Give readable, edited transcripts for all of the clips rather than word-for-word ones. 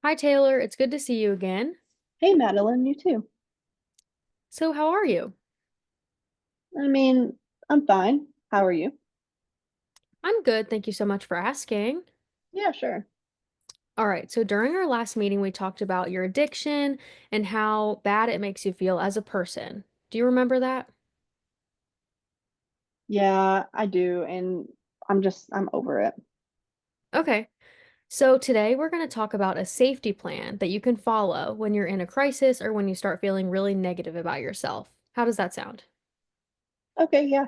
Hi, Taylor. It's good to see you again. Hey, Madeline, you too. So, how are you? I mean, I'm fine. How are you? I'm good. Thank you so much for asking. Yeah, sure. All right. So, during our last meeting, we talked about your addiction and how bad it makes you feel as a person. Do you remember that? Yeah, I do, and I'm over it. Okay. So, today we're going to talk about a safety plan that you can follow when you're in a crisis or when you start feeling really negative about yourself. How does that sound? Okay, yeah.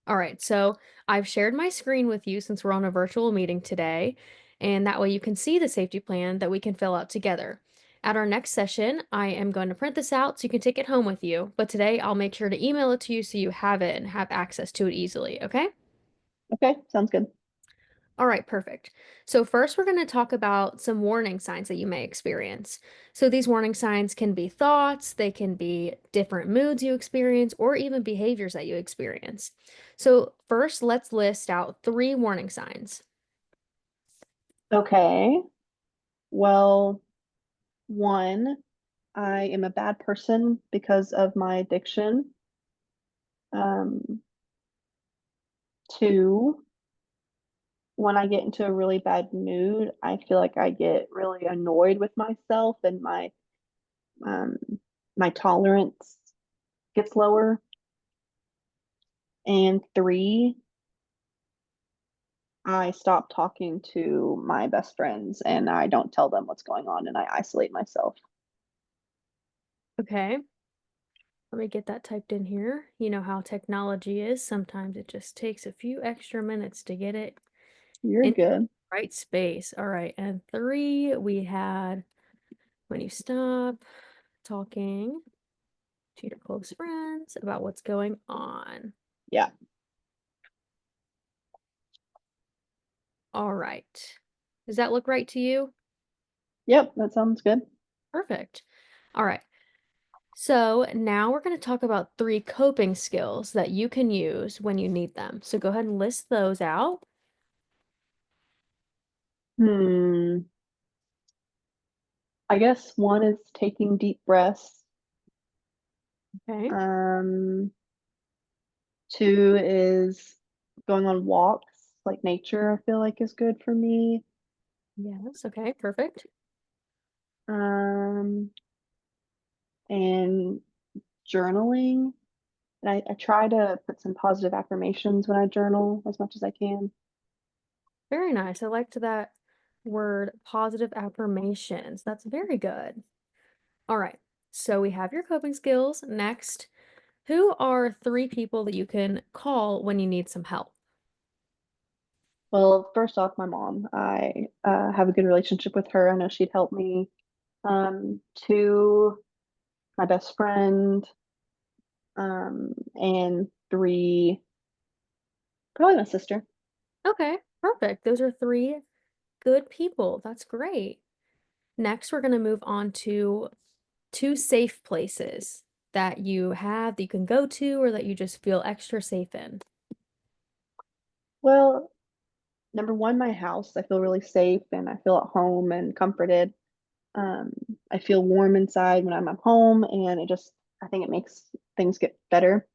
All right, so I've shared my screen with you since we're on a virtual meeting today, and that way you can see the safety plan that we can fill out together. At our next session, I am going to print this out so you can take it home with you, but today I'll make sure to email it to you so you have it and have access to it easily, okay? Okay, sounds good. All right, perfect. So first we're going to talk about some warning signs that you may experience. So these warning signs can be thoughts, they can be different moods you experience, or even behaviors that you experience. So first, let's list out three warning signs. Okay. Well, one, I am a bad person because of my addiction. Um, Two, when I get into a really bad mood, I feel like I get really annoyed with myself and um my tolerance gets lower. And three, I stop talking to my best friends and I don't tell them what's going on and I isolate myself. Okay, let me get that typed in here. You know how technology is. Sometimes it just takes a few extra minutes to get it You're in the good. right space. All right, and three, we had when you stop talking to your close friends about what's going on. Yeah. All right. Does that look right to you? Yep, that sounds good. Perfect. All right. So now we're going to talk about three coping skills that you can use when you need them. So go ahead and list those out. Hmm. I guess one is taking deep breaths. Okay. Um, Two is going on walks, like nature, I feel like is good for me. Yes. Okay. Perfect. Um, and journaling. And I try to put some positive affirmations when I journal as much as I can. Very nice. I liked that word positive affirmations. That's very good. All right. So we have your coping skills. Next, who are three people that you can call when you need some help? Well, first off, my mom. I have a good relationship with her. I know she'd help me. Two, my best friend. And three, probably my sister. Okay. Perfect. Those are three good people. That's great. Next, we're going to move on to two safe places that you have that you can go to or that you just feel extra safe in. Well, number one, my house. I feel really safe and I feel at home and comforted. Um, I feel warm inside when I'm at home, and I think it makes things get better.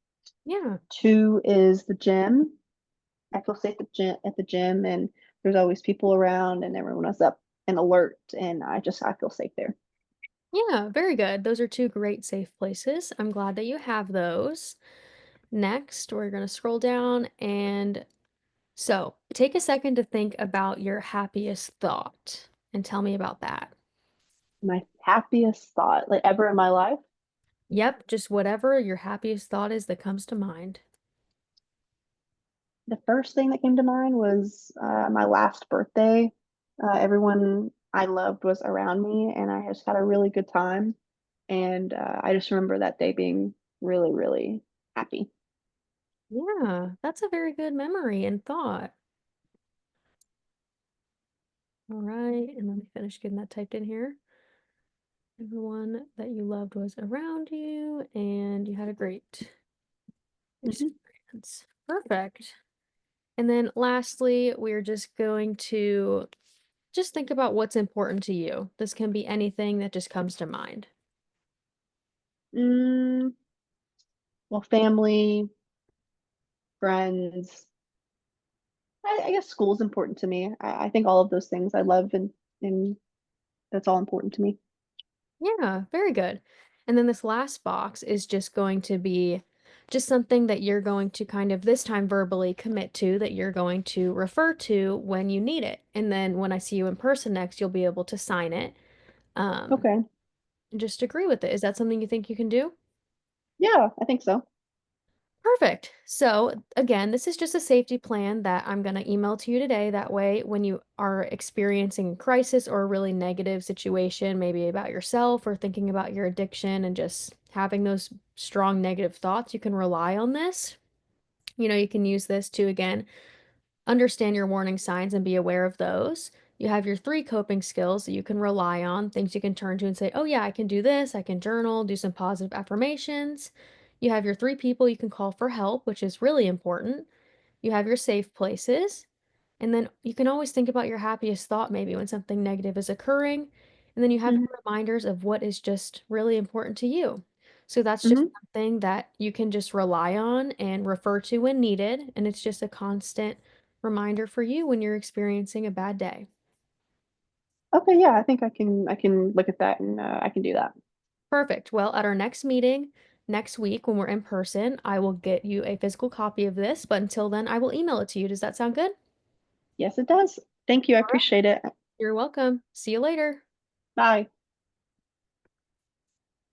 Yeah. Two is the gym. I feel safe at the gym, and there's always people around, and everyone is up and alert, and I feel safe there. Yeah, very good. Those are two great safe places. I'm glad that you have those. Next, we're going to scroll down and so take a second to think about your happiest thought and tell me about that. My happiest thought, like ever in my life. Yep, just whatever your happiest thought is that comes to mind. The first thing that came to mind was my last birthday. Everyone I loved was around me, and I just had a really good time. And I just remember that day being really, really happy. Yeah, that's a very good memory and thought. All right, and let me finish getting that typed in here. Everyone that you loved was around you and you had a great Hmm. experience. Perfect. And then lastly, we're just going to just think about what's important to you. This can be anything that just comes to mind. Mm, well, family, friends. I guess school is important to me. I think all of those things I love and that's all important to me. Yeah, very good. And then this last box is just going to be just something that you're going to kind of this time verbally commit to that you're going to refer to when you need it. And then when I see you in person next, you'll be able to sign it. Um, Okay. and just agree with it. Is that something you think you can do? Yeah, I think so. Perfect. So, again, this is just a safety plan that I'm going to email to you today. That way, when you are experiencing a crisis or a really negative situation, maybe about yourself or thinking about your addiction and just having those strong negative thoughts, you can rely on this. You can use this to, again, understand your warning signs and be aware of those. You have your three coping skills that you can rely on, things you can turn to and say, oh, yeah, I can do this. I can journal, do some positive affirmations. You have your three people you can call for help, which is really important. You have your safe places. And then you can always think about your happiest thought maybe when something negative is occurring. And then you have Hmm. reminders of what is just really important to you. So that's just Hmm. something that you can just rely on and refer to when needed. And it's just a constant reminder for you when you're experiencing a bad day. Okay, yeah, I think I can look at that and I can do that. Perfect. Well, at our next meeting next week when we're in person, I will get you a physical copy of this. But until then, I will email it to you. Does that sound good? Yes, it does. Thank you. I All right. appreciate it. You're welcome. See you later. Bye.